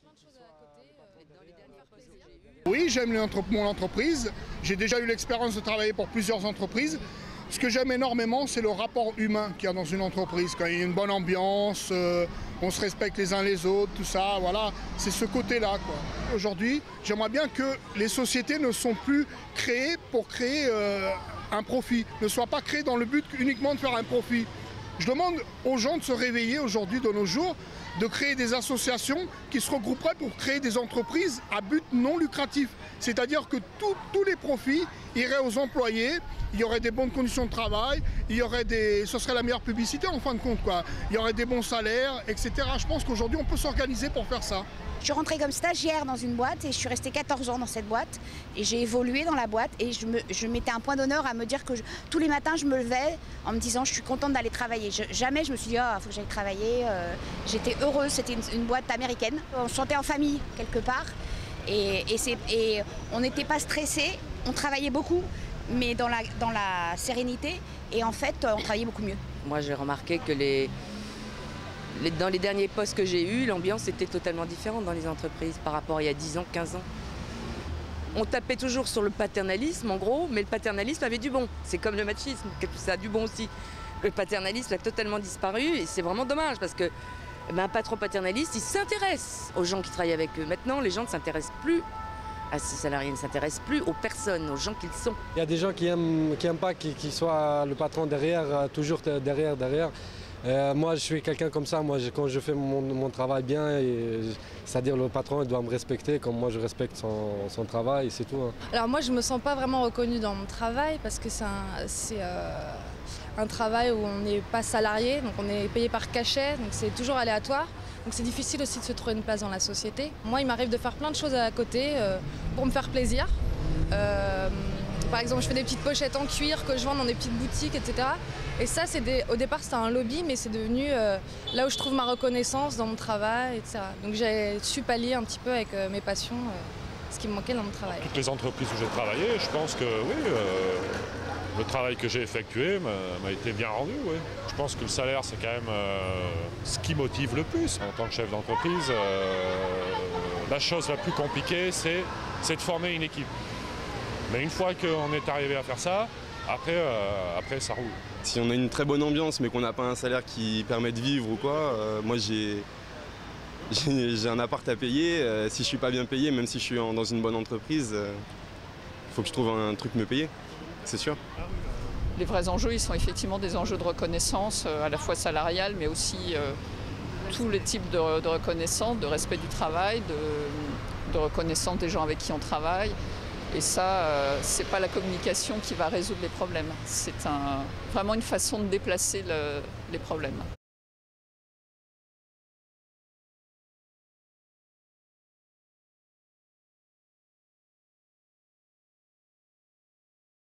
plein de choses à côté, dans les derniers postes que j'ai eus. Oui, j'aime mon entreprise. J'ai déjà eu l'expérience de travailler pour plusieurs entreprises. Ce que j'aime énormément, c'est le rapport humain qu'il y a dans une entreprise. Quand il y a une bonne ambiance, on se respecte les uns les autres, tout ça, voilà. C'est ce côté-là, quoi. Aujourd'hui, j'aimerais bien que les sociétés ne sont plus créées pour créer un profit, ne soient pas créées dans le but uniquement de faire un profit. Je demande aux gens de se réveiller aujourd'hui, de nos jours, de créer des associations qui se regrouperaient pour créer des entreprises à but non lucratif. C'est-à-dire que tous les profits iraient aux employés, il y aurait des bonnes conditions de travail, ce serait la meilleure publicité en fin de compte, quoi. Il y aurait des bons salaires, etc. Je pense qu'aujourd'hui on peut s'organiser pour faire ça. Je suis rentrée comme stagiaire dans une boîte et je suis restée 14 ans dans cette boîte. Et j'ai évolué dans la boîte et je mettais un point d'honneur à me dire que tous les matins je me levais en me disant je suis contente d'aller travailler. Jamais je me suis dit il faut que j'aille travailler. J'étais heureuse, c'était une boîte américaine. On se sentait en famille quelque part et on n'était pas stressés, on travaillait beaucoup mais dans la sérénité et en fait on travaillait beaucoup mieux. Moi j'ai remarqué que dans les derniers postes que j'ai eus, l'ambiance était totalement différente dans les entreprises par rapport à il y a 10 ans, 15 ans. On tapait toujours sur le paternalisme en gros, mais le paternalisme avait du bon. C'est comme le machisme, ça a du bon aussi. Le paternalisme a totalement disparu et c'est vraiment dommage parce que un patron paternaliste, il s'intéresse aux gens qui travaillent avec eux. Maintenant, les gens ne s'intéressent plus à ces salariés, ne s'intéressent plus aux personnes, aux gens qu'ils sont. Il y a des gens qui aiment pas qu'il soit le patron derrière, toujours derrière. Moi, je suis quelqu'un comme ça. Moi, quand je fais mon travail bien, c'est-à-dire le patron il doit me respecter comme moi je respecte son travail, c'est tout. Hein. Alors moi, je me sens pas vraiment reconnue dans mon travail parce que c'est un travail où on n'est pas salarié, donc on est payé par cachet, donc c'est toujours aléatoire. Donc c'est difficile aussi de se trouver une place dans la société. Moi, il m'arrive de faire plein de choses à côté pour me faire plaisir. Par exemple, je fais des petites pochettes en cuir que je vends dans des petites boutiques, etc. Et ça, au départ, c'était un lobby, mais c'est devenu là où je trouve ma reconnaissance dans mon travail, etc. Donc j'ai su pallier un petit peu avec mes passions, ce qui me manquait dans mon travail. Toutes les entreprises où j'ai travaillé, je pense que oui, le travail que j'ai effectué m'a été bien rendu. Oui. Je pense que le salaire, c'est quand même ce qui motive le plus. En tant que chef d'entreprise, la chose la plus compliquée, c'est de former une équipe. Mais une fois qu'on est arrivé à faire ça, après ça roule. Si on a une très bonne ambiance mais qu'on n'a pas un salaire qui permet de vivre ou quoi, moi j'ai un appart à payer. Si je suis pas bien payé, même si je suis dans une bonne entreprise, il faut que je trouve un truc me payer, c'est sûr. Les vrais enjeux, ils sont effectivement des enjeux de reconnaissance, à la fois salariale, mais aussi tous les types de reconnaissance, de respect du travail, de reconnaissance des gens avec qui on travaille. Et ça, c'est pas la communication qui va résoudre les problèmes. C'est vraiment une façon de déplacer les problèmes.